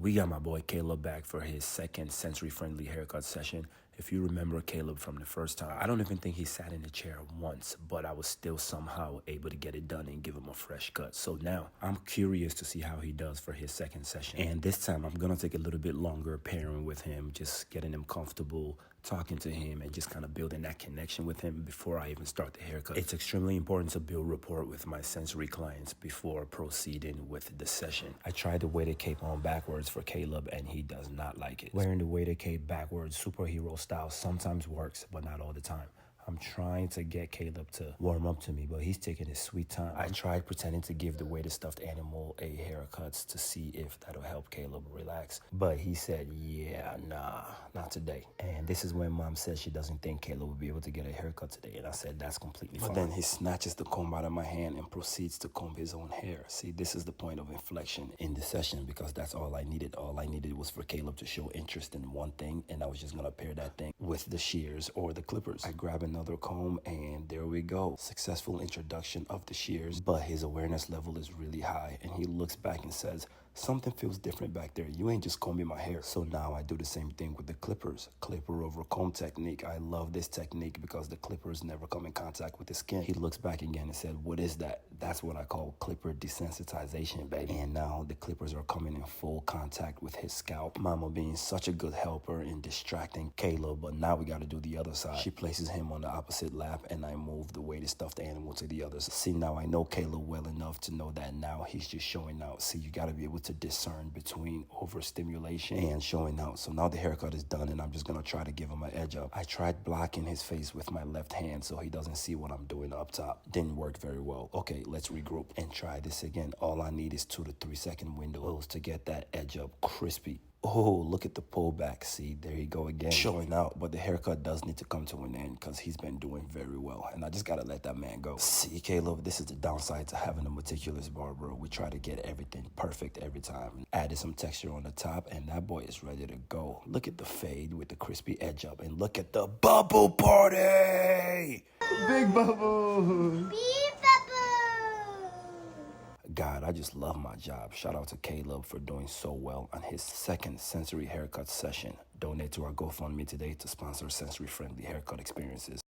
We got my boy Caleb back for his second sensory-friendly haircut session. If you remember Caleb from the first time, I don't even think he sat in the chair once, but I was still somehow able to get it done and give him a fresh cut. So now I'm curious to see how he does for his second session. And this time I'm gonna take a little bit longer pairing with him, just getting him comfortable, talking to him, and just kind of building that connection with him before I even start the haircut. It's extremely important to build rapport with my sensory clients before proceeding with the session. I tried the weighted cape on backwards for Caleb, and he does not like it. Wearing the weighted cape backwards superhero style sometimes works, but not all the time. I'm trying to get Caleb to warm up to me, but he's taking his sweet time. I tried pretending to give the weighted stuffed animal a haircut to see if that'll help Caleb relax. But he said, yeah, nah, not today. And this is when Mom said she doesn't think Caleb will be able to get a haircut today. And I said, that's completely fine. But then he snatches the comb out of my hand and proceeds to comb his own hair. See, this is the point of inflection in the session, because that's all I needed. All I needed was for Caleb to show interest in one thing, and I was just gonna pair that thing with the shears or the clippers. I grab another comb, and there we go. Successful introduction of the shears, but his awareness level is really high, and he looks back and says, something feels different back there. You ain't just combing my hair. So now I do the same thing with the clippers. Clipper over comb technique. I love this technique because the clippers never come in contact with the skin. He looks back again and said, what is that? That's what I call clipper desensitization, baby. And now the clippers are coming in full contact with his scalp. Mama being such a good helper in distracting Caleb, but now we got to do the other side. She places him on the opposite lap, and I move the weighted stuffed animal to the other side. See, now I know Caleb well enough to know that now he's just showing out. See, you got to be able to discern between overstimulation and showing out. So now the haircut is done, and I'm just gonna try to give him an edge up. I tried blocking his face with my left hand so he doesn't see what I'm doing up top. Didn't work very well. Okay, let's regroup and try this again. All I need is 2 to 3 second windows to get that edge up crispy. Oh, look at the pullback. See, there you go again. Showing out, but the haircut does need to come to an end because he's been doing very well, and I just gotta let that man go. See, Caleb, this is the downside to having a meticulous barber. We try to get everything perfect every time. Added some texture on the top, and that boy is ready to go. Look at the fade with the crispy edge up, and look at the bubble party! Big bubble! God, I just love my job. Shout out to Caleb for doing so well on his second sensory haircut session. Donate to our GoFundMe today to sponsor sensory-friendly haircut experiences.